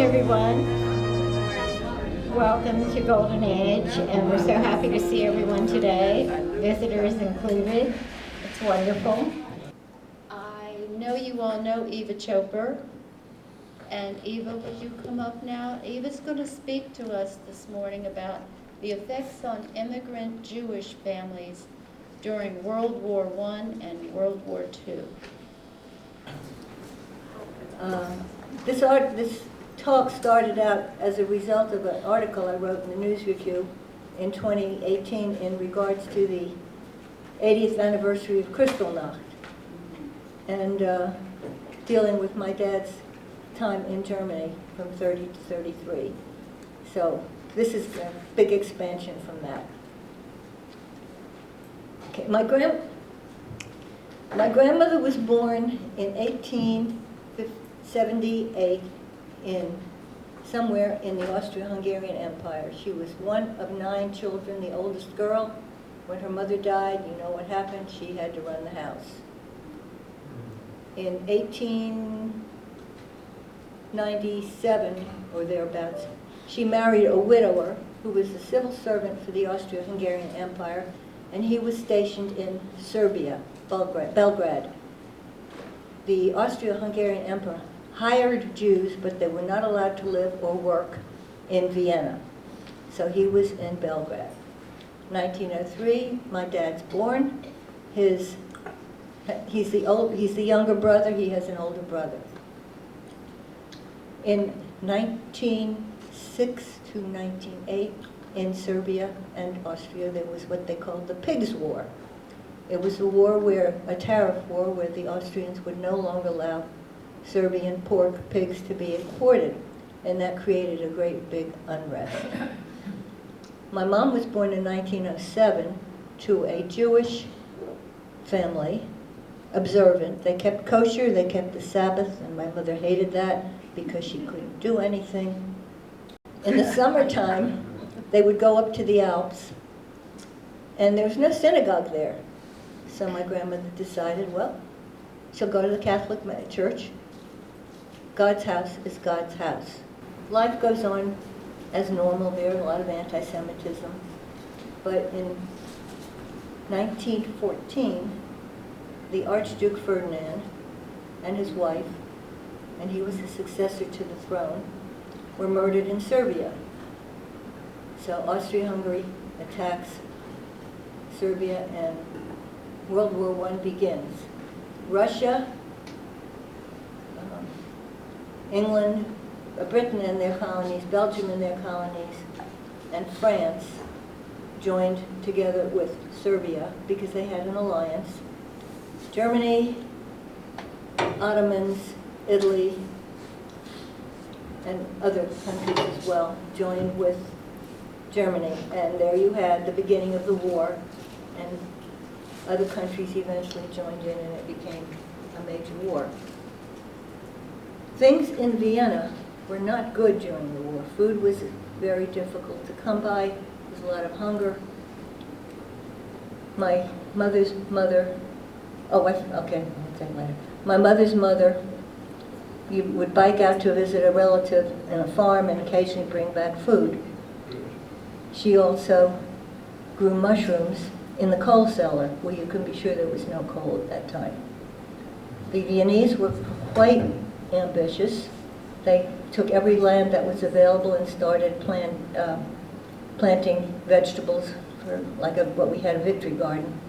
everyone. Welcome to Golden Age, and we're so happy to see everyone today, visitors included. It's wonderful. I know you all know Eva Cooper, and Eva, would you come up now? Eva's going to speak to us this morning about the effects on immigrant Jewish families during World War I and World War II. This talk started out as a result of an article I wrote in the News Review in 2018 in regards to the 80th anniversary of Kristallnacht, and dealing with my dad's time in Germany from 30 to 33. So this is a big expansion from that. Okay, my grandmother was born in 1878 in somewhere in the Austro-Hungarian Empire. She was one of 9 children, the oldest girl. When her mother died, you know what happened? She had to run the house. In 1897 or thereabouts, she married a widower who was a civil servant for the Austro-Hungarian Empire, and he was stationed in Serbia, Belgrade. The Austro-Hungarian Empire hired Jews, but they were not allowed to live or work in Vienna. So he was in Belgrade. 1903, my dad's born. He's the younger brother. He has an older brother. In 1906 to 1908, in Serbia and Austria, there was what they called the Pigs' War. It was a war a tariff war, where the Austrians would no longer allow Serbian pork, pigs to be imported, and that created a great big unrest. My mom was born in 1907 to a Jewish family, observant. They kept kosher, they kept the Sabbath, and my mother hated that because she couldn't do anything. In the summertime, they would go up to the Alps, and there was no synagogue there. So my grandmother decided, well, she'll go to the Catholic Church. God's house is God's house. Life goes on as normal. There a lot of anti-Semitism. But in 1914, the Archduke Ferdinand and his wife, and he was the successor to the throne, were murdered in Serbia. So Austria-Hungary attacks Serbia, and World War I begins. Russia, England, Britain and their colonies, Belgium and their colonies, and France joined together with Serbia because they had an alliance. Germany, Ottomans, Italy, and other countries as well joined with Germany. And there you had the beginning of the war, and other countries eventually joined in, and it became a major war. Things in Vienna were not good during the war. Food was very difficult to come by. There was a lot of hunger. My mother's mother, I'll say later. My mother's mother, you would bike out to visit a relative in a farm and occasionally bring back food. She also grew mushrooms in the coal cellar, where you can be sure there was no coal at that time. The Viennese were quite ambitious. They took every land that was available and started planting vegetables for what we had, a victory garden.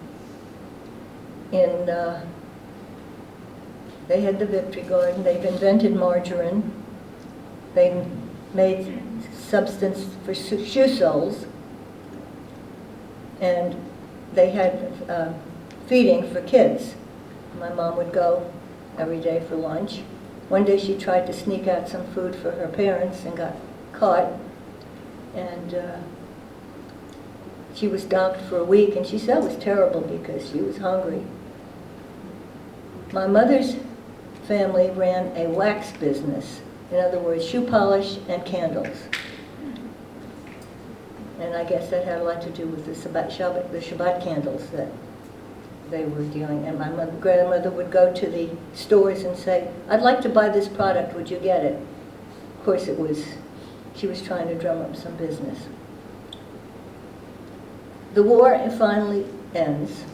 They had the victory garden. They've invented margarine. They made substance for shoe soles, and they had feeding for kids. My mom would go every day for lunch. One day she tried to sneak out some food for her parents and got caught, and she was docked for a week, and she said it was terrible because she was hungry. My mother's family ran a wax business. In other words, shoe polish and candles. And I guess that had a lot to do with the Shabbat candles that they were dealing. And my grandmother would go to the stores and say, "I'd like to buy this product, would you get it?" course, she was trying to drum up some business. The war finally ends,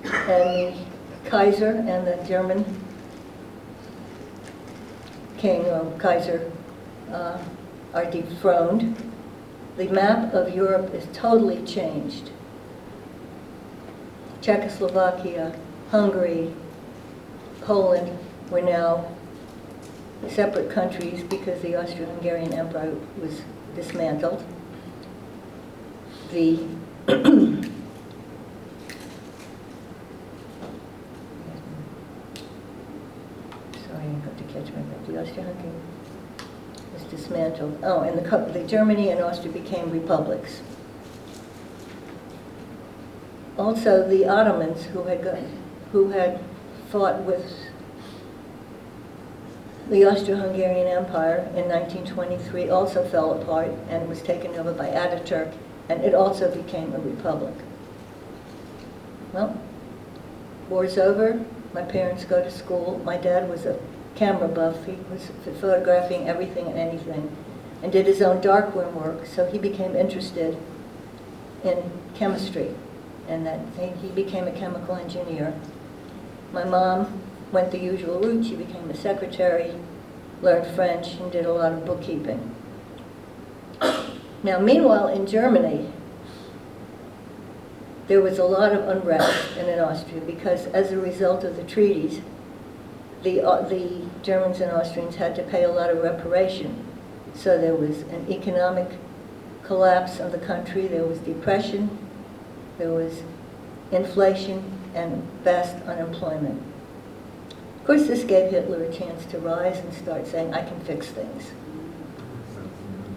and the Kaiser and the German king, or Kaiser, are dethroned. The map of Europe is totally changed. Czechoslovakia, Hungary, Poland were now separate countries because the Austro-Hungarian Empire was dismantled. The sorry, I got to catch my breath. The Austro-Hungarian was dismantled. Oh, and the Germany and Austria became republics. Also, the Ottomans, who had fought with the Austro-Hungarian Empire in 1923, also fell apart and was taken over by Ataturk, and it also became a republic. Well, war's over. My parents go to school. My dad was a camera buff. He was photographing everything and anything, and did his own darkroom work, so he became interested in chemistry, and he became a chemical engineer. My mom went the usual route. She became a secretary, learned French, and did a lot of bookkeeping. Now, meanwhile, in Germany, there was a lot of unrest and in Austria because as a result of the treaties, the Germans and Austrians had to pay a lot of reparation. So there was an economic collapse of the country, there was depression, there was inflation, and vast unemployment. Of course, this gave Hitler a chance to rise and start saying, I can fix things.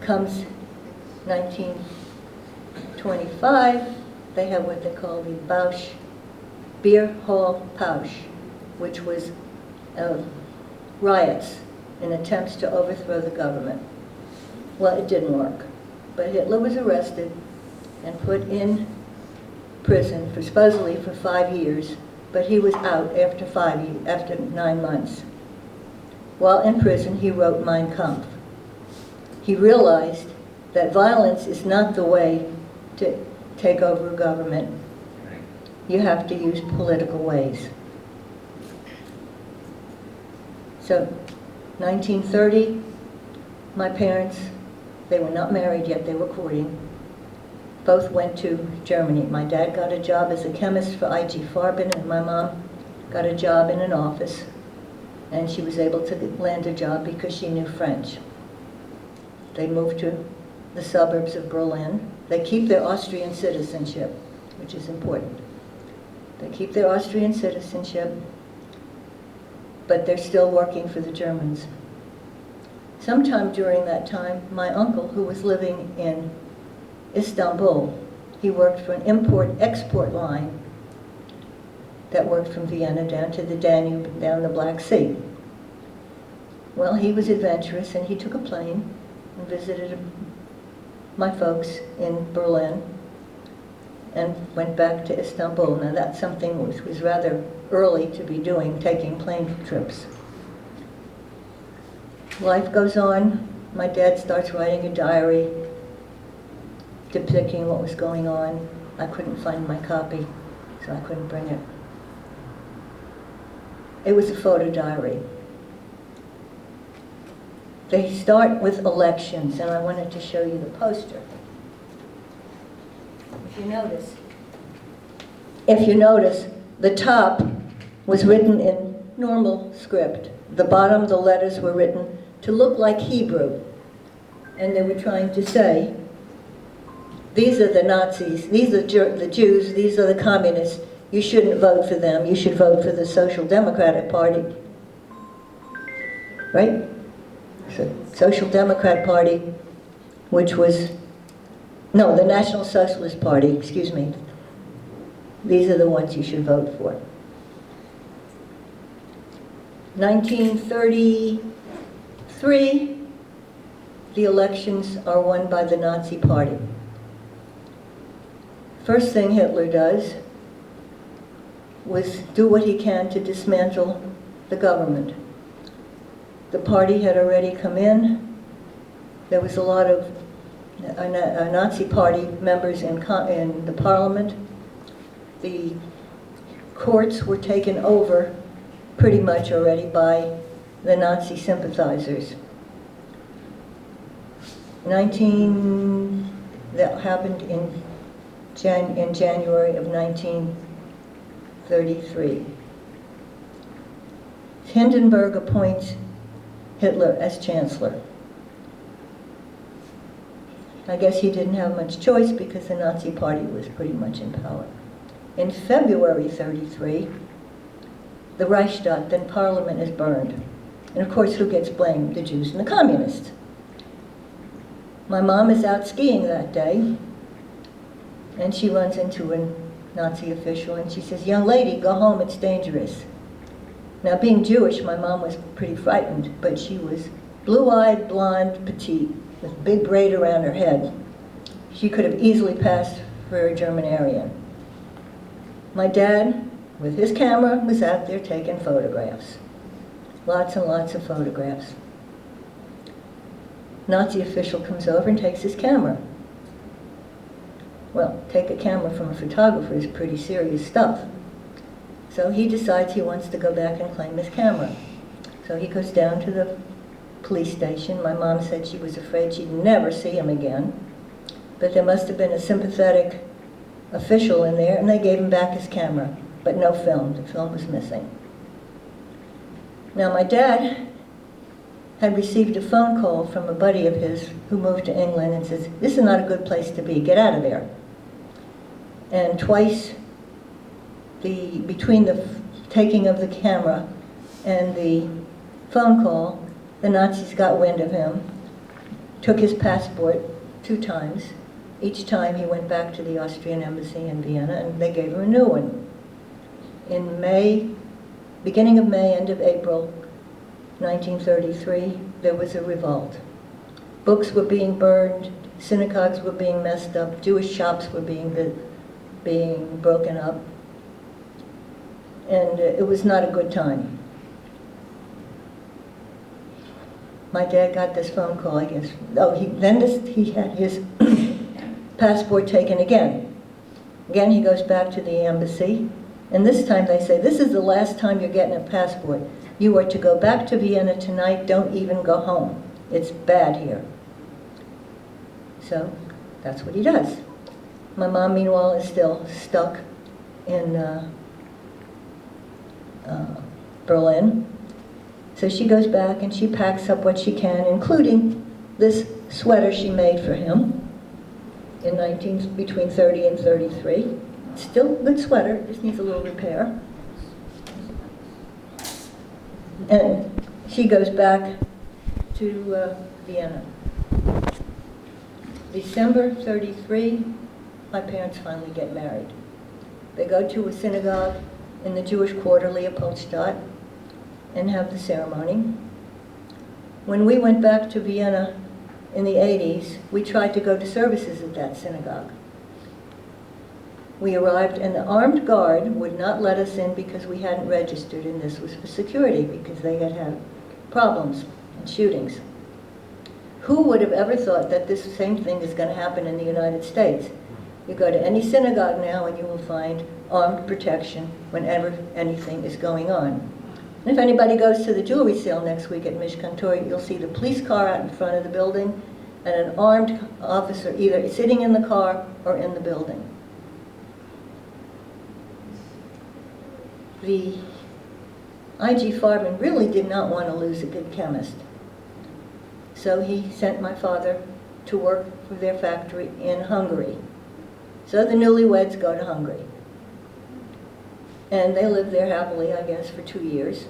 Comes 1925, they have what they call the Beer Hall Pausch, which was riots in attempts to overthrow the government. Well, it didn't work. But Hitler was arrested and put in prison supposedly for 5 years, but he was out after 9 months. While in prison, he wrote Mein Kampf. He realized that violence is not the way to take over a government. You have to use political ways. So, 1930, my parents, they were not married yet, they were courting, both went to Germany. My dad got a job as a chemist for IG Farben, and my mom got a job in an office, and she was able to land a job because she knew French. They moved to the suburbs of Berlin. They keep their Austrian citizenship, which is important. They keep their Austrian citizenship, but they're still working for the Germans. Sometime during that time, my uncle, who was living in Istanbul, he worked for an import-export line that worked from Vienna down to the Danube, down the Black Sea. Well, he was adventurous, and he took a plane and visited my folks in Berlin and went back to Istanbul. Now, that's something which was rather early to be doing, taking plane trips. Life goes on. My dad starts writing a diary depicting what was going on. I couldn't find my copy, so I couldn't bring it. It was a photo diary. They start with elections, and I wanted to show you the poster. If you notice, the top was written in normal script. The bottom, the letters were written to look like Hebrew. And they were trying to say, these are the Nazis, these are the Jews, these are the communists. You shouldn't vote for them. You should vote for the Social Democratic Party. Right? So, Social Democrat Party, which was, no, the National Socialist Party, excuse me. These are the ones you should vote for. 1933, the elections are won by the Nazi Party. First thing Hitler does was do what he can to dismantle the government. The party had already come in. There was a lot of Nazi party members in the parliament. The courts were taken over pretty much already by the Nazi sympathizers. That happened in January of 1933. Hindenburg appoints Hitler as chancellor. I guess he didn't have much choice because the Nazi party was pretty much in power. In February 33, the Reichstag, then parliament, is burned. And of course, who gets blamed? The Jews and the communists. My mom is out skiing that day, and she runs into a Nazi official, and she says, "Young lady, go home, it's dangerous." Now, being Jewish, my mom was pretty frightened, but she was blue-eyed, blonde, petite, with a big braid around her head. She could have easily passed for a German Aryan. My dad, with his camera, was out there taking photographs. Lots and lots of photographs. Nazi official comes over and takes his camera. Well, take a camera from a photographer is pretty serious stuff. So he decides he wants to go back and claim his camera. So he goes down to the police station. My mom said she was afraid she'd never see him again. But there must have been a sympathetic official in there, and they gave him back his camera, but no film. The film was missing. Now, my dad had received a phone call from a buddy of his who moved to England and says, "This is not a good place to be, get out of there." And twice, between the taking of the camera and the phone call, the Nazis got wind of him, took his passport 2 times. Each time he went back to the Austrian embassy in Vienna, and they gave him a new one. In May, beginning of May, end of April 1933, there was a revolt. Books were being burned, synagogues were being messed up, Jewish shops were being broken up, and it was not a good time. My dad got this phone call, I guess. Oh, he had his passport taken again. Again, he goes back to the embassy, and this time they say, "This is the last time you're getting a passport. You are to go back to Vienna tonight, don't even go home. It's bad here." So that's what he does. My mom, meanwhile, is still stuck in Berlin. So she goes back and she packs up what she can, including this sweater she made for him between 30 and 33. Still a good sweater, just needs a little repair. And she goes back to Vienna. December 33, my parents finally get married. They go to a synagogue in the Jewish quarter, Leopoldstadt, and have the ceremony. When we went back to Vienna in the 80s, we tried to go to services at that synagogue. We arrived, and the armed guard would not let us in because we hadn't registered, and this was for security because they had had problems and shootings. Who would have ever thought that this same thing is going to happen in the United States? You go to any synagogue now and you will find armed protection whenever anything is going on. And if anybody goes to the jewelry sale next week at Mishkan Torah, you'll see the police car out in front of the building and an armed officer either sitting in the car or in the building. The I.G. Farben really did not want to lose a good chemist. So he sent my father to work for their factory in Hungary. So the newlyweds go to Hungary. And they lived there happily, I guess, for 2 years.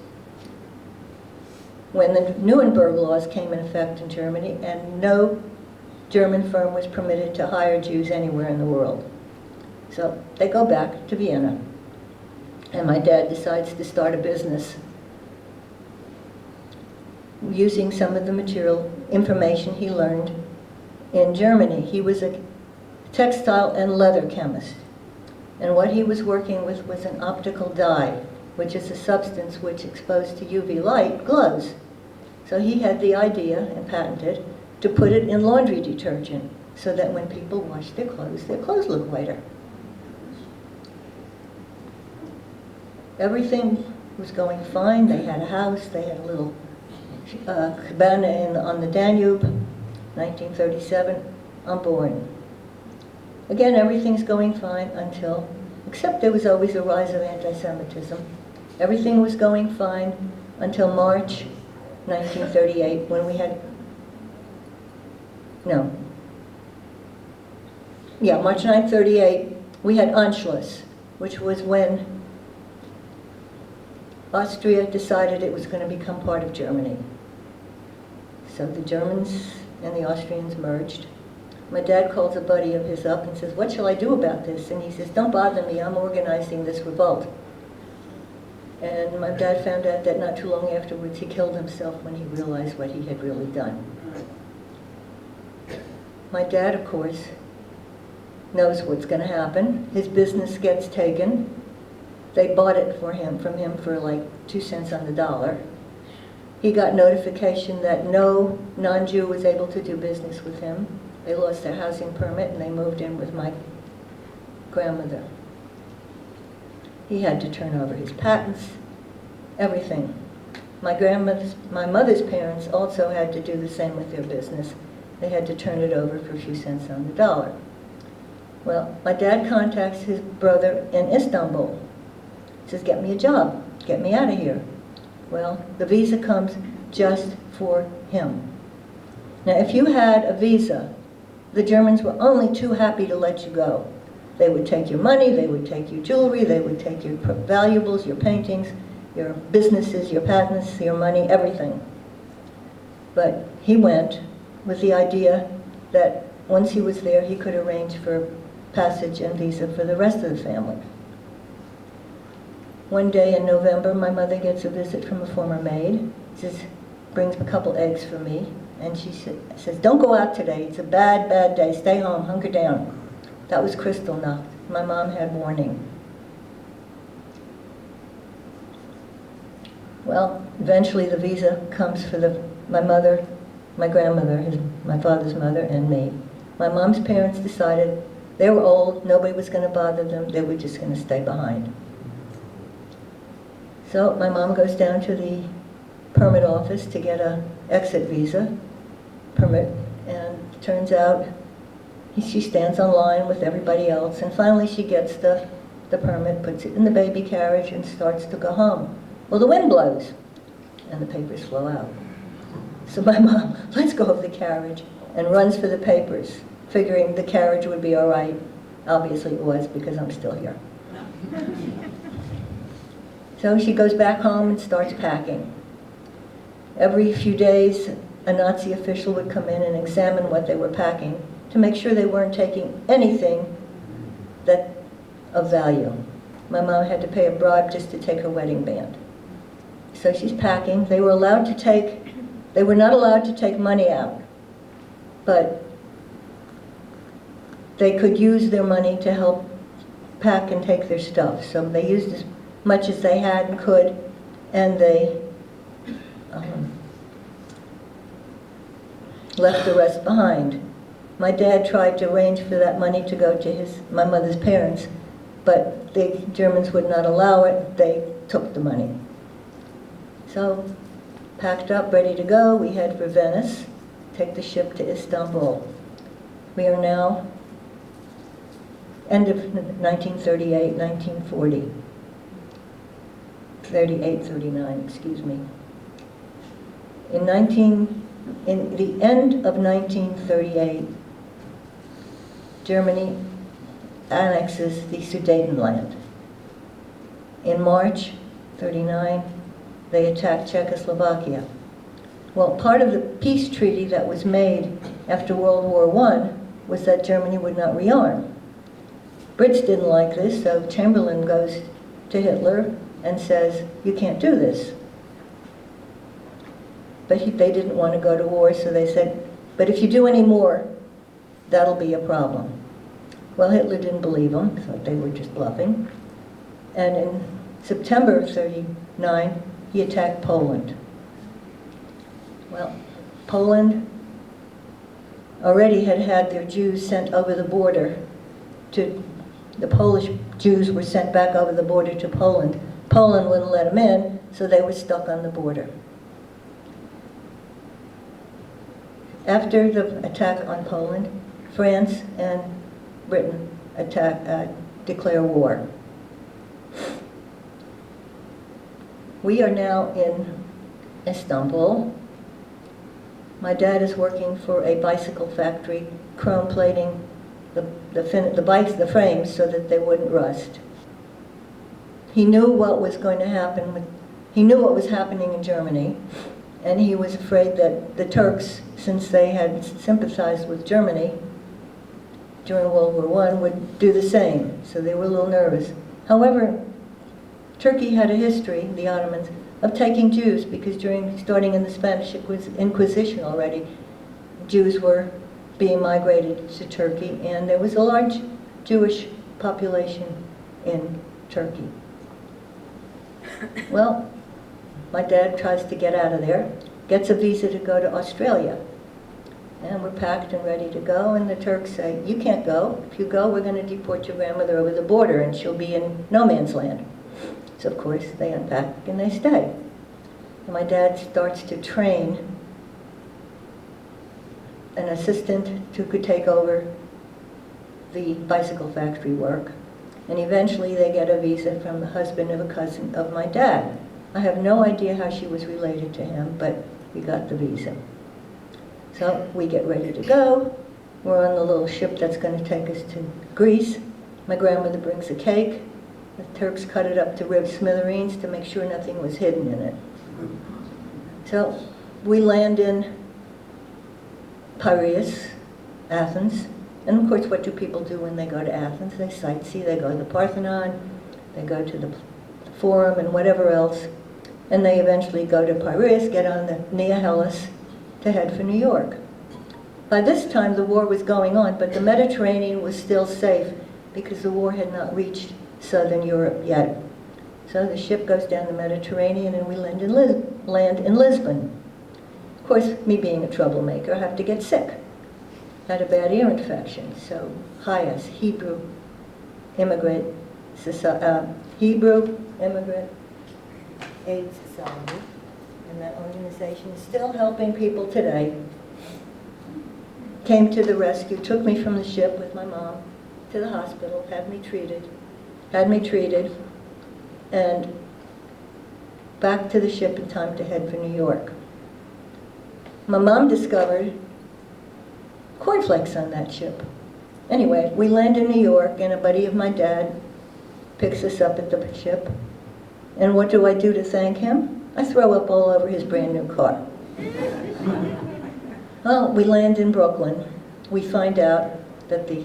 When the Nuremberg laws came in effect in Germany, and no German firm was permitted to hire Jews anywhere in the world. So they go back to Vienna. And my dad decides to start a business using some of the information he learned in Germany. He was a textile and leather chemist. And what he was working with was an optical dye, which is a substance which, exposed to UV light, glows. So he had the idea, and patented, to put it in laundry detergent so that when people wash their clothes look whiter. Everything was going fine. They had a house, they had a little cabana on the Danube, 1937. I'm born. Again, everything's going fine until, except there was always a rise of anti-Semitism. Everything was going fine until March 1938, when we had, March 1938, we had Anschluss, which was when Austria decided it was going to become part of Germany. So the Germans and the Austrians merged. My dad calls a buddy of his up and says, "What shall I do about this?" And he says, "Don't bother me, I'm organizing this revolt." And my dad found out that not too long afterwards he killed himself when he realized what he had really done. My dad, of course, knows what's going to happen. His business gets taken. They bought it from him for like 2 cents on the dollar. He got notification that no non-Jew was able to do business with him. They lost their housing permit and they moved in with my grandmother. He had to turn over his patents, everything. My mother's parents also had to do the same with their business. They had to turn it over for a few cents on the dollar. Well, my dad contacts his brother in Istanbul. He says, "Get me a job, get me out of here." Well, the visa comes just for him. Now, if you had a visa, the Germans were only too happy to let you go. They would take your money, they would take your jewelry, they would take your valuables, your paintings, your businesses, your patents, your money, everything. But he went with the idea that once he was there, he could arrange for passage and visa for the rest of the family. One day in November, my mother gets a visit from a former maid. Brings a couple eggs for me, and she says, "Don't go out today. It's a bad, bad day. Stay home, hunker down." That was Kristallnacht. My mom had warning. Well, eventually the visa comes for my mother, my grandmother, my father's mother, and me. My mom's parents decided they were old, nobody was going to bother them, they were just going to stay behind. So my mom goes down to the permit office to get an exit visa permit, and turns out she stands on line with everybody else, and finally she gets the permit, puts it in the baby carriage, and starts to go home. Well, the wind blows, and the papers flow out. So my mom lets go of the carriage and runs for the papers, figuring the carriage would be all right. Obviously it was, because I'm still here. So she goes back home and starts packing. Every few days, a Nazi official would come in and examine what they were packing to make sure they weren't taking anything of value. My mom had to pay a bribe just to take her wedding band. So she's packing. They were not allowed to take money out, but they could use their money to help pack and take their stuff. So they used as much as they had and could, and they left the rest behind. My dad tried to arrange for that money to go to my mother's parents, but the Germans would not allow it. They took the money. So, packed up, ready to go, we head for Venice, take the ship to Istanbul. We are now end of 1938, 1940. 38, 39, excuse me. In the end of 1938, Germany annexes the Sudetenland. In March 39, they attacked Czechoslovakia. Well, part of the peace treaty that was made after World War I was that Germany would not rearm. Brits didn't like this, so Chamberlain goes to Hitler and says, "You can't do this." But they didn't want to go to war, so they said, "But if you do any more, that'll be a problem." Well, Hitler didn't believe them, thought they were just bluffing. And in September of 39, he attacked Poland. Well, Poland already had had their Jews sent over the border to, the Polish Jews were sent back over the border to Poland. Poland wouldn't let them in, so they were stuck on the border. After the attack on Poland, France and Britain declare war. We are now in Istanbul. My dad is working for a bicycle factory, chrome plating the frames so that they wouldn't rust. He knew what was going to happen. He knew what was happening in Germany, and he was afraid that the Turks, since they had sympathized with Germany during World War I, would do the same, so they were a little nervous. However, Turkey had a history, the Ottomans, of taking Jews, because starting in the Spanish Inquisition already, Jews were being migrated to Turkey, and there was a large Jewish population in Turkey. Well, my dad tries to get out of there, gets a visa to go to Australia. And we're packed and ready to go, and the Turks say, you can't go. If you go, we're going to deport your grandmother over the border, and she'll be in no man's land. So, of course, they unpack and they stay. And my dad starts to train an assistant who could take over the bicycle factory work. And eventually they get a visa from the husband of a cousin of my dad. I have no idea how she was related to him, but we got the visa. So we get ready to go. We're on the little ship that's going to take us to Greece. My grandmother brings a cake. The Turks cut it up to rib smithereens to make sure nothing was hidden in it. So we land in Piraeus, Athens. And of course, what do people do when they go to Athens? They sightsee, they go to the Parthenon, they go to the Forum and whatever else. And they eventually go to Piraeus, get on the Nea Hellas to head for New York. By this time, the war was going on, but the Mediterranean was still safe because the war had not reached southern Europe yet. So the ship goes down the Mediterranean and we land in Lisbon. Of course, me being a troublemaker, I have to get sick. Had a bad ear infection, so HIAS, Hebrew Immigrant Aid Society, and that organization is still helping people today, came to the rescue, took me from the ship with my mom to the hospital, had me treated, and back to the ship in time to head for New York. My mom discovered cornflakes on that ship. Anyway, we land in New York, and a buddy of my dad picks us up at the ship. And what do I do to thank him? I throw up all over his brand new car. Well, we land in Brooklyn. We find out that the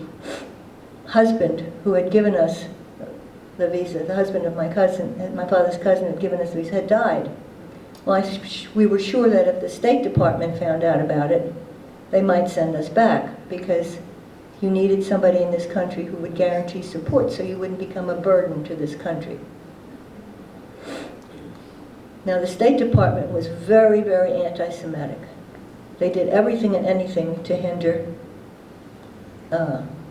husband who had given us the visa, the husband of my cousin, my father's cousin who had given us the visa, had died. Well, we were sure that if the State Department found out about it, they might send us back, because you needed somebody in this country who would guarantee support so you wouldn't become a burden to this country. Now, the State Department was very, very anti-Semitic. They did everything and anything to hinder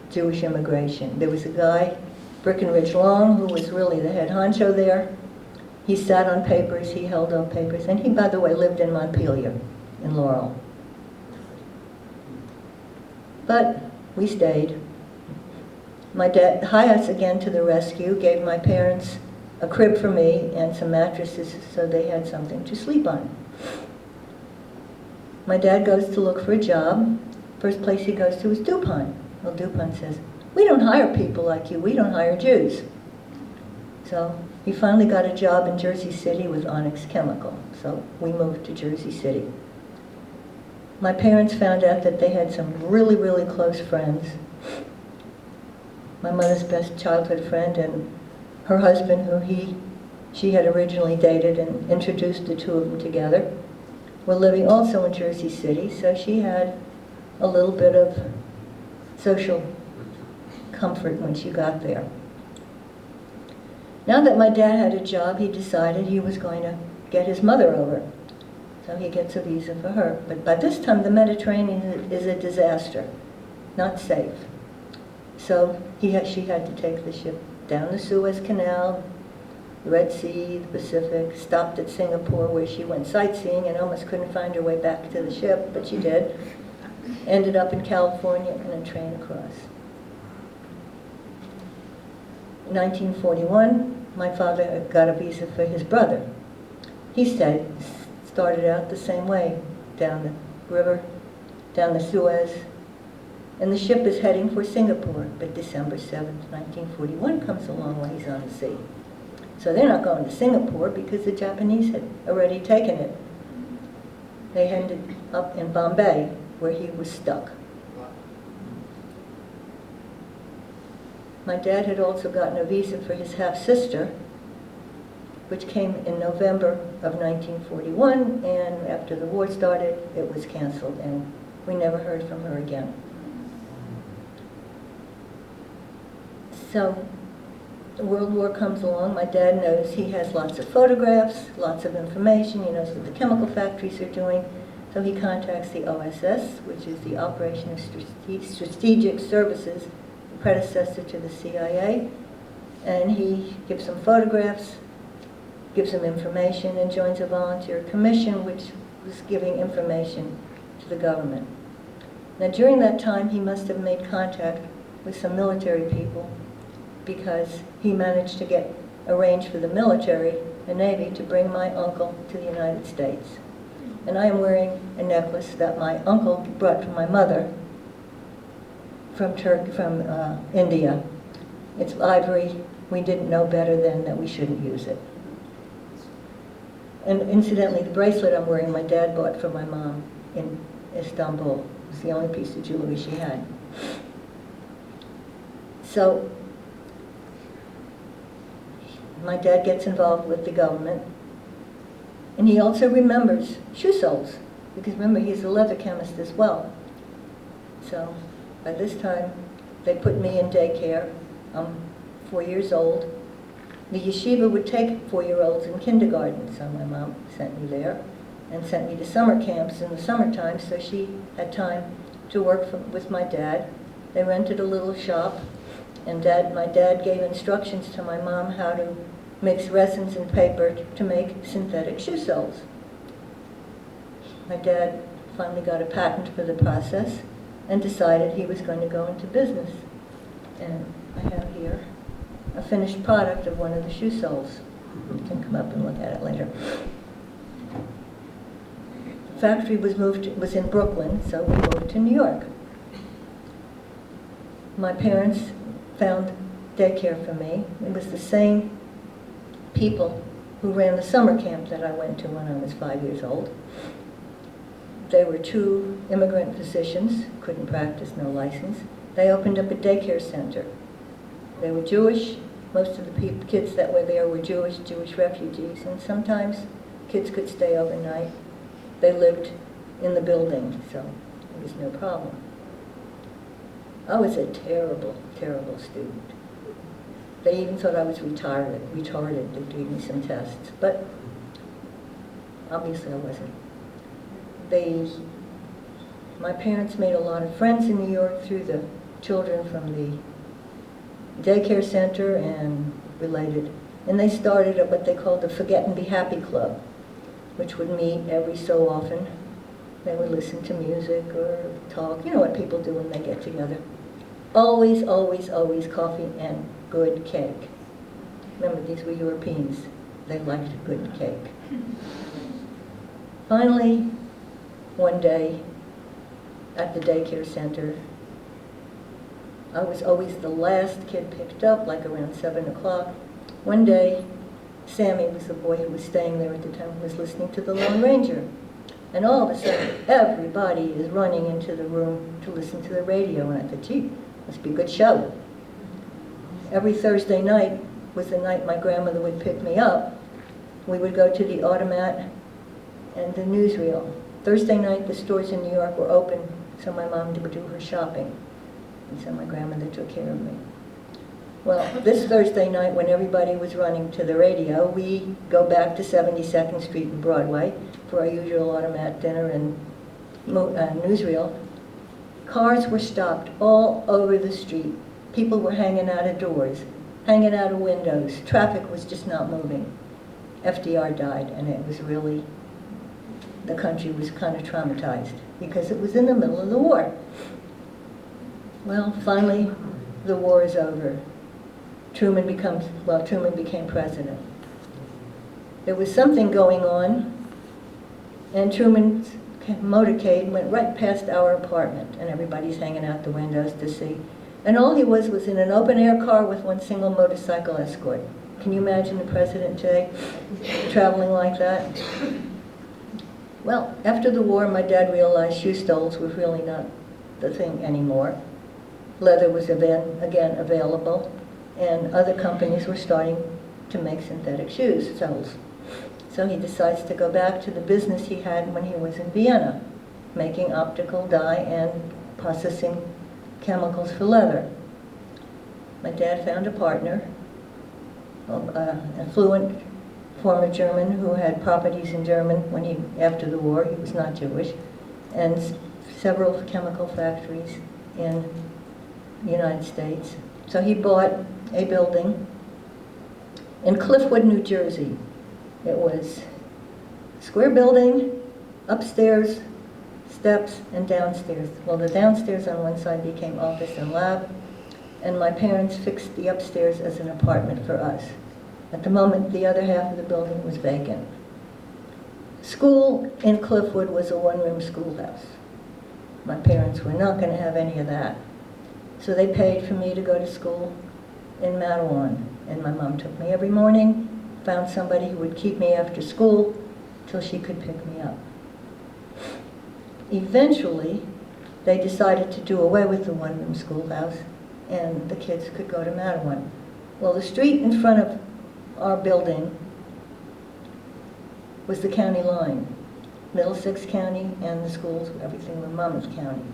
Jewish immigration. There was a guy, Breckinridge Long, who was really the head honcho there. He sat on papers, he held on papers, and he, by the way, lived in Montpelier, in Laurel. But we stayed. My dad hired us again to the rescue, gave my parents a crib for me and some mattresses so they had something to sleep on. My dad goes to look for a job. First place he goes to is DuPont. Well, DuPont says, we don't hire people like you, we don't hire Jews. So he finally got a job in Jersey City with Onyx Chemical. So we moved to Jersey City. My parents found out that they had some really, really close friends. My mother's best childhood friend and her husband, who she had originally dated and introduced the two of them together, were living also in Jersey City, so she had a little bit of social comfort when she got there. Now that my dad had a job, he decided he was going to get his mother over. So he gets a visa for her. But by this time, the Mediterranean is a disaster, not safe. So she had to take the ship down the Suez Canal, the Red Sea, the Pacific, stopped at Singapore where she went sightseeing and almost couldn't find her way back to the ship, but she did. Ended up in California in a train across. In 1941, my father got a visa for his brother. He started out the same way, down the river, down the Suez, and the ship is heading for Singapore. But December 7th, 1941 comes along while he's on the sea. So they're not going to Singapore because the Japanese had already taken it. They ended up in Bombay, where he was stuck. My dad had also gotten a visa for his half-sister, which came in November of 1941, and after the war started, it was canceled, and we never heard from her again. So the World War comes along. My dad knows he has lots of photographs, lots of information. He knows what the chemical factories are doing. So he contacts the OSS, which is the Operation of Strategic Services, the predecessor to the CIA, and he gives them photographs, gives them information, and joins a volunteer commission which was giving information to the government. Now during that time he must have made contact with some military people because he managed to get arranged for the military, the Navy, to bring my uncle to the United States. And I am wearing a necklace that my uncle brought from my mother from India. It's ivory. We didn't know better then that we shouldn't use it. And incidentally, the bracelet I'm wearing, my dad bought for my mom in Istanbul. It was the only piece of jewelry she had. So my dad gets involved with the government. And he also remembers shoe soles, because remember, he's a leather chemist as well. So by this time, they put me in daycare. I'm 4 years old. The yeshiva would take 4-year-olds in kindergarten, so my mom sent me there and sent me to summer camps in the summertime, so she had time to work with my dad. They rented a little shop, and my dad gave instructions to my mom how to mix resins and paper to make synthetic shoe soles. My dad finally got a patent for the process and decided he was going to go into business. And I have here a finished product of one of the shoe soles. You can come up and look at it later. The factory was in Brooklyn, so we moved to New York. My parents found daycare for me. It was the same people who ran the summer camp that I went to when I was 5 years old. They were 2 immigrant physicians, couldn't practice, no license. They opened up a daycare center. They were Jewish. Most of the kids that were there were Jewish refugees, and sometimes kids could stay overnight. They lived in the building, so there was no problem. I was a terrible, terrible student. They even thought I was retarded. They gave me some tests, but obviously I wasn't. My parents made a lot of friends in New York through the children from the daycare center and related. And they started at what they called the Forget and Be Happy Club, which would meet every so often. They would listen to music or talk, you know what people do when they get together. Always, always, always coffee and good cake. Remember, these were Europeans. They liked good cake. Finally, one day at the daycare center, I was always the last kid picked up, like around 7 o'clock. One day, Sammy was the boy who was staying there at the time, was listening to the Lone Ranger. And all of a sudden, everybody is running into the room to listen to the radio. And I thought, gee, must be a good show. Every Thursday night was the night my grandmother would pick me up. We would go to the automat and the newsreel. Thursday night, the stores in New York were open, so my mom would do her shopping. And so my grandmother took care of me. Well, this Thursday night, when everybody was running to the radio, we go back to 72nd Street and Broadway for our usual automat dinner and newsreel. Cars were stopped all over the street. People were hanging out of doors, hanging out of windows. Traffic was just not moving. FDR died, and it was really, the country was kind of traumatized because it was in the middle of the war. Well, finally, the war is over. Truman became president. There was something going on, and Truman's motorcade went right past our apartment, and everybody's hanging out the windows to see. And all he was in an open-air car with one single motorcycle escort. Can you imagine the president today traveling like that? Well, after the war, my dad realized shoe soles were really not the thing anymore. Leather was again available, and other companies were starting to make synthetic shoes soles. So he decides to go back to the business he had when he was in Vienna, making optical dye and processing chemicals for leather. My dad found a partner, a fluent former German who had properties in Germany after the war. He was not Jewish, and several chemical factories in the United States. So he bought a building in Cliffwood, New Jersey. It was a square building, upstairs, steps, and downstairs. Well, the downstairs on one side became office and lab, and my parents fixed the upstairs as an apartment for us. At the moment, the other half of the building was vacant. School in Cliffwood was a one-room schoolhouse. My parents were not going to have any of that. So they paid for me to go to school in Mattawan, and my mom took me every morning, found somebody who would keep me after school till she could pick me up. Eventually, they decided to do away with the one-room schoolhouse, and the kids could go to Mattawan. Well, the street in front of our building was the county line. Middlesex County and the schools, everything were Monmouth County.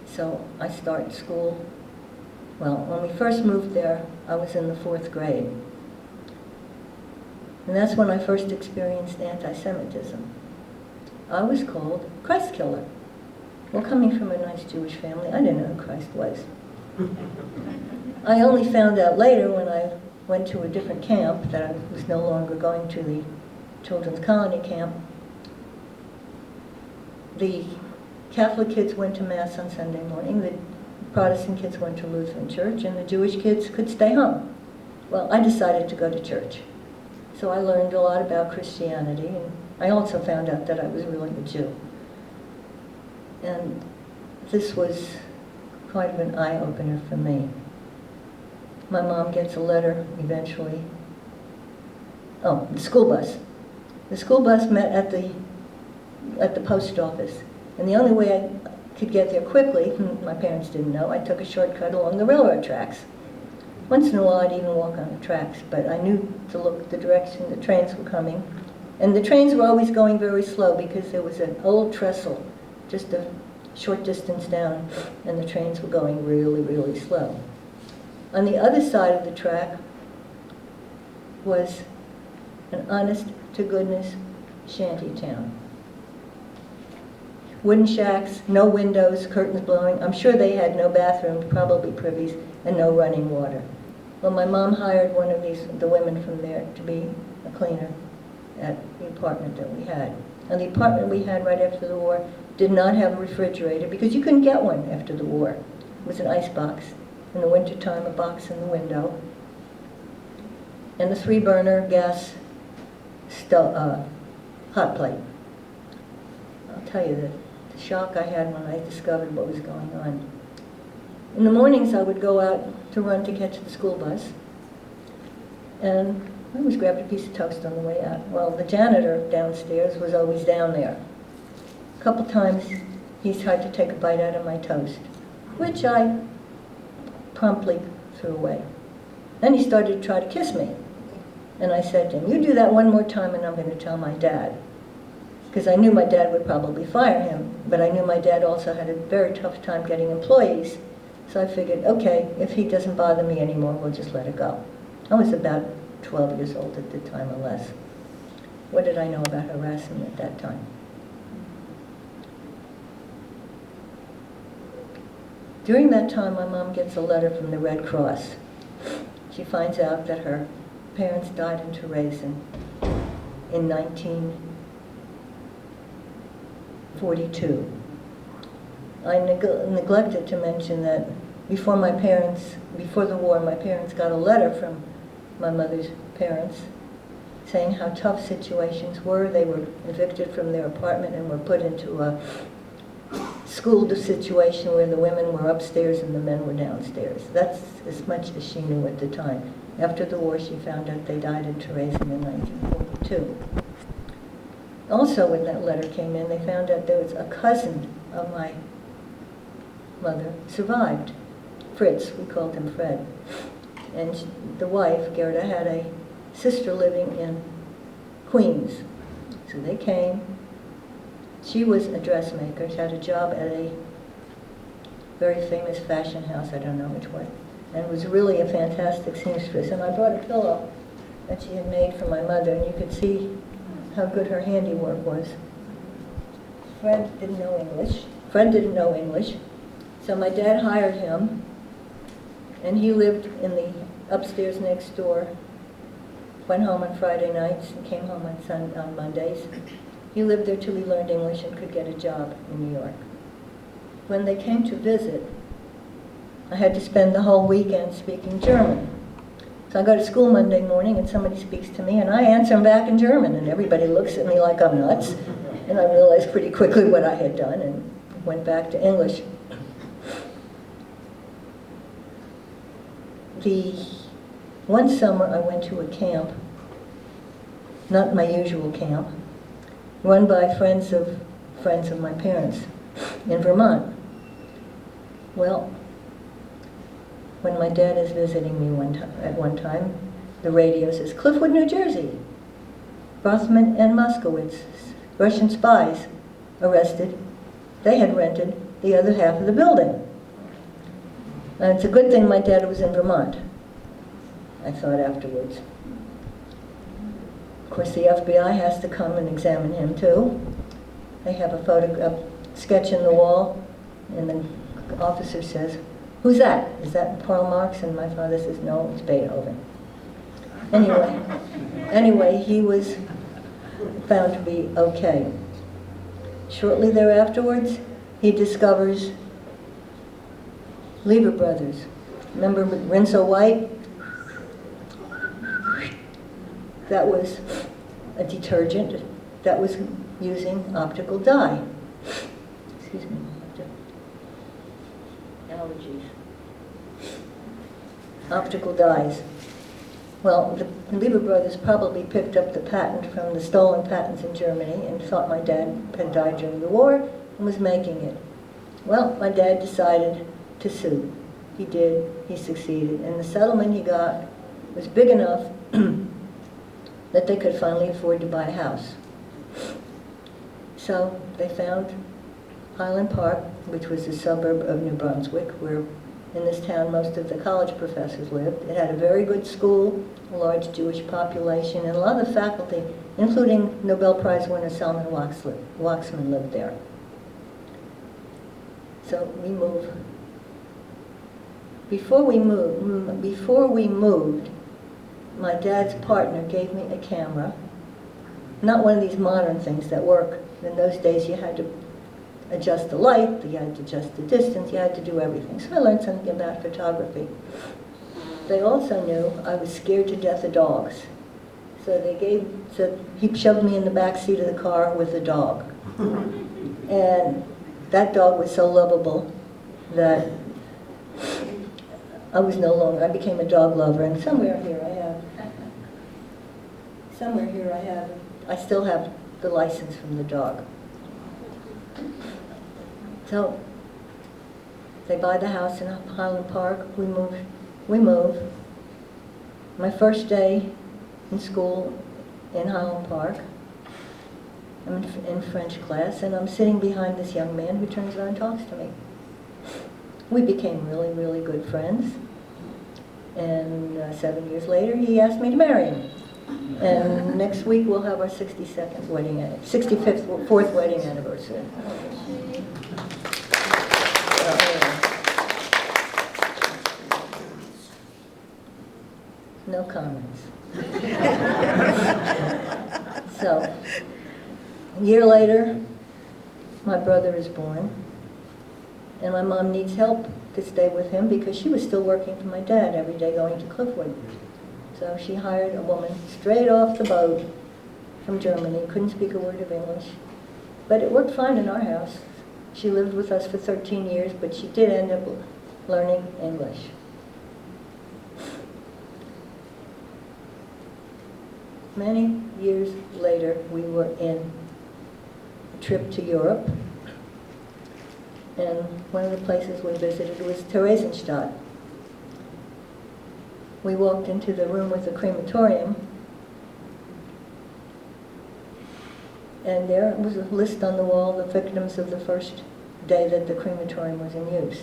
So I started school. Well, when we first moved there, I was in the 4th grade. And that's when I first experienced anti-Semitism. I was called Christ killer. Well, coming from a nice Jewish family, I didn't know who Christ was. I only found out later when I went to a different camp that I was no longer going to the children's colony camp. The Catholic kids went to Mass on Sunday morning, the Protestant kids went to Lutheran church, and the Jewish kids could stay home. Well, I decided to go to church. So I learned a lot about Christianity, and I also found out that I was really a Jew. And this was quite of an eye-opener for me. My mom gets a letter eventually. Oh, the school bus. The school bus met at the post office. And the only way I could get there quickly, my parents didn't know, I took a shortcut along the railroad tracks. Once in a while I'd even walk on the tracks, but I knew to look the direction the trains were coming. And the trains were always going very slow because there was an old trestle just a short distance down, and the trains were going really, really slow. On the other side of the track was an honest-to-goodness shanty town. Wooden shacks, no windows, curtains blowing. I'm sure they had no bathrooms, probably privies, and no running water. Well, my mom hired one of the women from there to be a cleaner at the apartment that we had. And the apartment we had right after the war did not have a refrigerator because you couldn't get one after the war. It was an ice box. In the wintertime, a box in the window. And a 3-burner gas hot plate. I'll tell you the shock I had when I discovered what was going on. In the mornings, I would go out to run to catch the school bus, and I always grabbed a piece of toast on the way out. Well, the janitor downstairs was always down there. A couple times, he tried to take a bite out of my toast, which I promptly threw away. Then he started to try to kiss me, and I said to him, "You do that one more time, and I'm going to tell my dad." Because I knew my dad would probably fire him, but I knew my dad also had a very tough time getting employees So I figured, okay, if he doesn't bother me anymore, we'll just let it go. I was about 12 years old at the time or less. What did I know about harassment at that time? During that time, my mom gets a letter from the Red Cross. She finds out that her parents died in Terezin in 1942. I neglected to mention that before the war, my parents got a letter from my mother's parents saying how tough situations were. They were evicted from their apartment and were put into a school situation where the women were upstairs and the men were downstairs. That's as much as she knew at the time. After the war, she found out they died in Terezin in 1942. Also, when that letter came in, they found out there was a cousin of my mother survived. Fritz, we called him Fred. And the wife, Gerda, had a sister living in Queens. So they came. She was a dressmaker. She had a job at a very famous fashion house, I don't know which one, and was really a fantastic seamstress. And I brought a pillow that she had made for my mother, and you could see how good her handiwork was. Fred didn't know English. So my dad hired him, and he lived in the upstairs next door, went home on Friday nights and came home on Mondays. He lived there till he learned English and could get a job in New York. When they came to visit, I had to spend the whole weekend speaking German. So I go to school Monday morning and somebody speaks to me and I answer them back in German, and everybody looks at me like I'm nuts. And I realized pretty quickly what I had done and went back to English. One summer I went to a camp, not my usual camp, run by friends of my parents in Vermont. Well, when my dad is visiting me at one time, the radio says, Cliffwood, New Jersey, Rothman and Moskowitz, Russian spies, arrested. They had rented the other half of the building. And it's a good thing my dad was in Vermont, I thought afterwards. Of course, the FBI has to come and examine him too. They have a sketch in the wall, and the officer says, "Who's that? Is that Karl Marx?" And my father says, "No, it's Beethoven." Anyway, he was found to be okay. Shortly thereafterwards, he discovers Lever Brothers. Remember Rinso White? That was a detergent that was using optical dye. Excuse me, allergies. Optical dyes. Well, the Lever Brothers probably picked up the patent from the stolen patents in Germany and thought my dad had died during the war and was making it. Well, my dad decided to sue. He did. He succeeded. And the settlement he got was big enough that they could finally afford to buy a house. So they found Highland Park, which was a suburb of New Brunswick, where in this town most of the college professors lived. It had a very good school, a large Jewish population, and a lot of the faculty, including Nobel Prize winner Salman Waxman, lived there. So we moved. Before we moved, my dad's partner gave me a camera, not one of these modern things that work. In those days you had to adjust the light, you had to adjust the distance, you had to do everything. So I learned something about photography. They also knew I was scared to death of dogs. So he shoved me in the back seat of the car with a dog. And that dog was so lovable that I became a dog lover, and somewhere here I still have the license from the dog. So they buy the house in Highland Park, we move. My first day in school in Highland Park, I'm in French class, and I'm sitting behind this young man who turns around and talks to me. We became really, really good friends. And 7 years later, he asked me to marry him. And next week, we'll have our 62nd wedding, 65th, fourth wedding anniversary. No comments. So, a year later, my brother is born, and my mom needs help to stay with him because she was still working for my dad every day going to Cliffwood. So she hired a woman straight off the boat from Germany, couldn't speak a word of English, but it worked fine in our house. She lived with us for 13 years, but she did end up learning English. Many years later, we were in a trip to Europe, and one of the places we visited was Theresienstadt. We walked into the room with the crematorium, and there was a list on the wall of the victims of the first day that the crematorium was in use.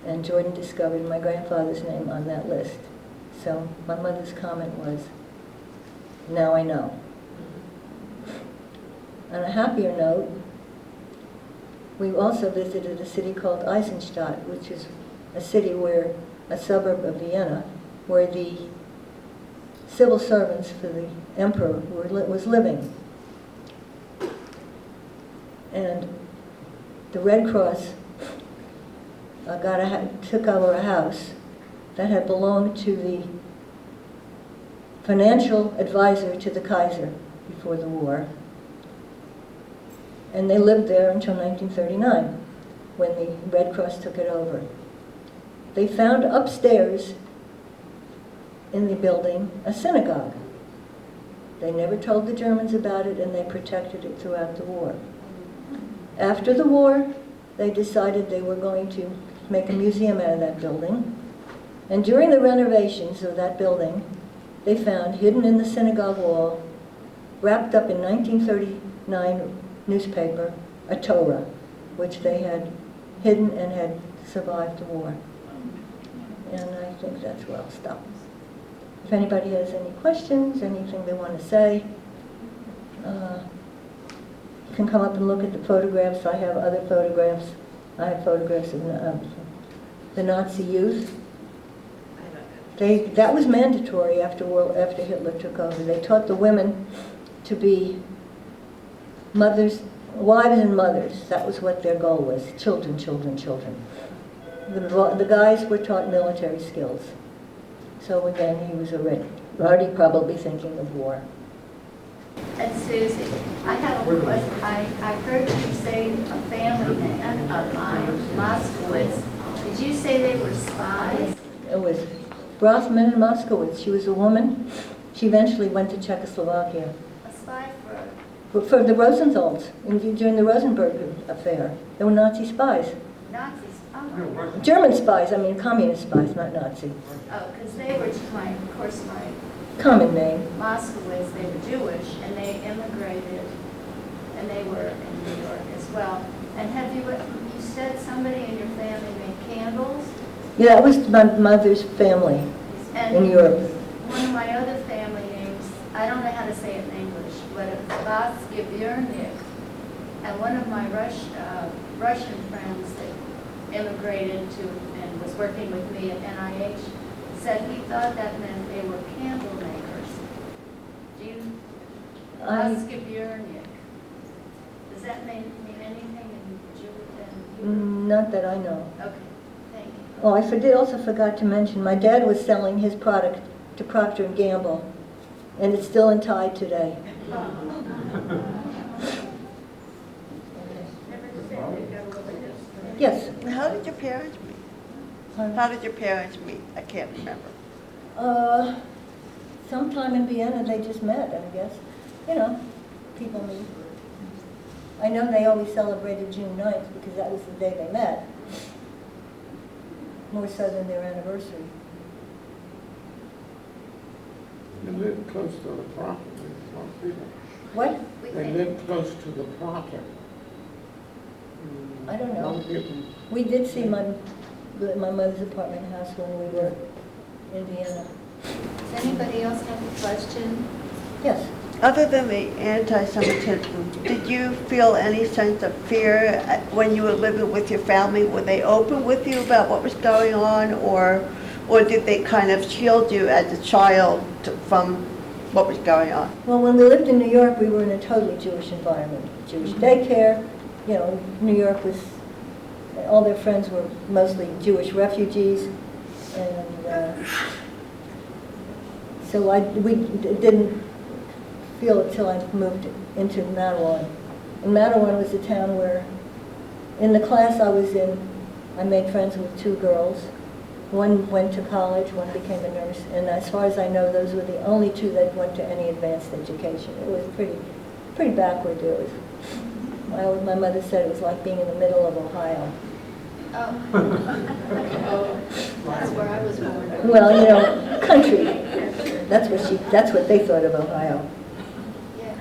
And Jordan discovered my grandfather's name on that list. So my mother's comment was, "Now I know." On a happier note, we also visited a city called Eisenstadt, which is a city where, a suburb of Vienna, where the civil servants for the emperor was living. And the Red Cross took over a house that had belonged to the financial advisor to the Kaiser before the war. And they lived there until 1939, when the Red Cross took it over. They found upstairs in the building a synagogue. They never told the Germans about it, and they protected it throughout the war. After the war, they decided they were going to make a museum out of that building. And during the renovations of that building, they found, hidden in the synagogue wall, wrapped up in 1939 newspaper, a Torah, which they had hidden and had survived the war. And I think that's where I'll stop. If anybody has any questions, anything they want to say, you can come up and look at the photographs. I have other photographs. I have photographs of the Nazi youth. That was mandatory after Hitler took over. They taught the women to be mothers, wives and mothers. That was what their goal was. Children, children, children. The guys were taught military skills. So again, he was already probably thinking of war. And Susie, I have a question. I heard you say a family name of mine, Moskowitz. Did you say they were spies? It was Rothman and Moskowitz. She was a woman. She eventually went to Czechoslovakia. A spy For the Rosenthals, during the Rosenberg affair. They were Nazi spies. Nazis? Oh, German spies, I mean communist spies, not Nazi. oh, because they were, of course, my Common name. Moskowitz, they were Jewish, and they immigrated, and they were in New York as well. And have you said somebody in your family made candles? Yeah, that was my mother's family And in Europe. one of my other family names, I don't know how to say it in English, but it's Vasgeviernik. And one of my Russian friends that immigrated to and was working with me at NIH said he thought that meant they were candle makers. Do you? Vasgeviernik. Does that mean anything in Jewish? Not that I know. Okay, thank you. Oh, I also forgot to mention, my dad was selling his product to Procter & Gamble, and it's still in Tide today. Yes. How did your parents meet? How did your parents meet? I can't remember. Sometime in Vienna they just met, I guess. You know, people meet. I know they always celebrated June 9th because that was the day they met. More so than their anniversary. They lived close to the property, some people. What? They lived close to the property. I don't know. Don't give them. We did see my mother's apartment house when we were in Vienna. Does anybody else have a question? Yes. Other than the anti-Semitism, did you feel any sense of fear when you were living with your family? Were they open with you about what was going on, or did they kind of shield you as a child from what was going on? Well, when we lived in New York, we were in a totally Jewish environment. Jewish daycare, you know, New York was, all their friends were mostly Jewish refugees, and so we didn't feel it till I moved into Mattawan. And Mattawan was a town where, in the class I was in, I made friends with two girls. One went to college, one became a nurse, and as far as I know, those were the only two that went to any advanced education. It was pretty backward. It was, my mother said it was like being in the middle of Ohio. Oh. That's where I was born. Well, you know, country. That's what they thought of Ohio. Yeah.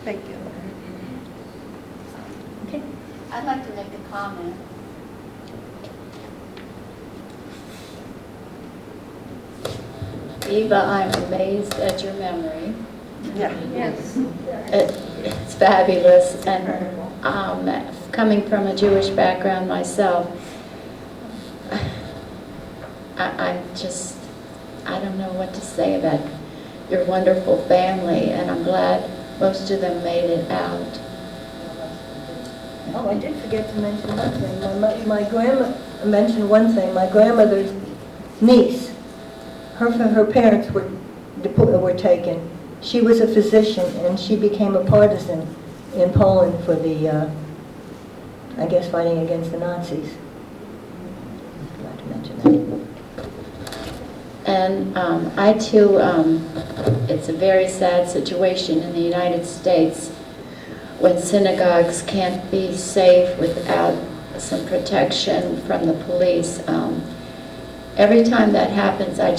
Thank you. Okay. I'd like to make a comment. Eva, I'm amazed at your memory. Yeah. Yes. It's fabulous, and coming from a Jewish background myself, I don't know what to say about your wonderful family, and I'm glad most of them made it out. Oh, I did forget to mention one thing. My grandma mentioned one thing. My grandmother's niece, her parents were taken. She was a physician, and she became a partisan in Poland for the, I guess, fighting against the Nazis. Forgot to mention that. And I too, it's a very sad situation in the United States when synagogues can't be safe without some protection from the police. Every time that happens, I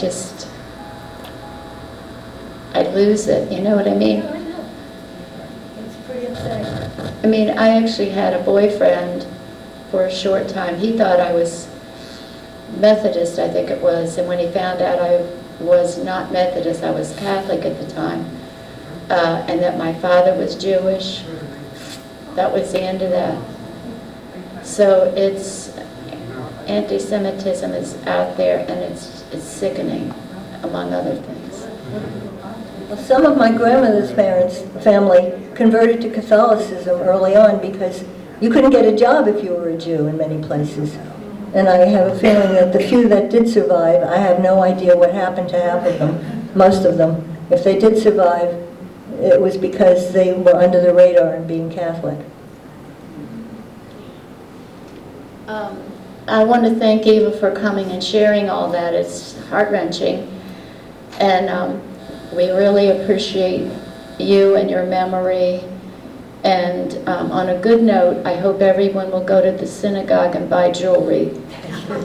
lose it, you know what I mean? I know. It's pretty upsetting. I mean, I actually had a boyfriend for a short time. He thought I was Methodist, I think it was, and when he found out I was not Methodist, I was Catholic at the time, and that my father was Jewish, that was the end of that. So it's, anti-Semitism is out there, and it's sickening, among other things. Well, some of my grandmother's family converted to Catholicism early on because you couldn't get a job if you were a Jew in many places. And I have a feeling that the few that did survive, I have no idea what happened to half of them, most of them. If they did survive, it was because they were under the radar and being Catholic. I want to thank Eva for coming and sharing all that. It's heart-wrenching, and we really appreciate you and your memory. And on a good note, I hope everyone will go to the synagogue and buy jewelry.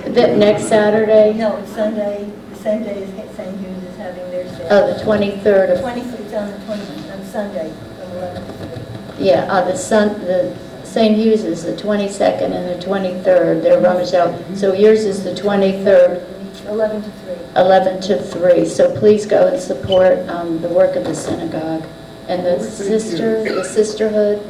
Next Saturday? No, it's Sunday. The same day as St. Hughes is having their sale. Oh, the 23rd of... It's on the 20th, on Sunday, from 11 to 3. Yeah, the St. Hughes is the 22nd and the 23rd. They're rummaged out. So yours is the 23rd. 11 to 3. 11 to 3. So please go and support the work of the synagogue and the sisterhood.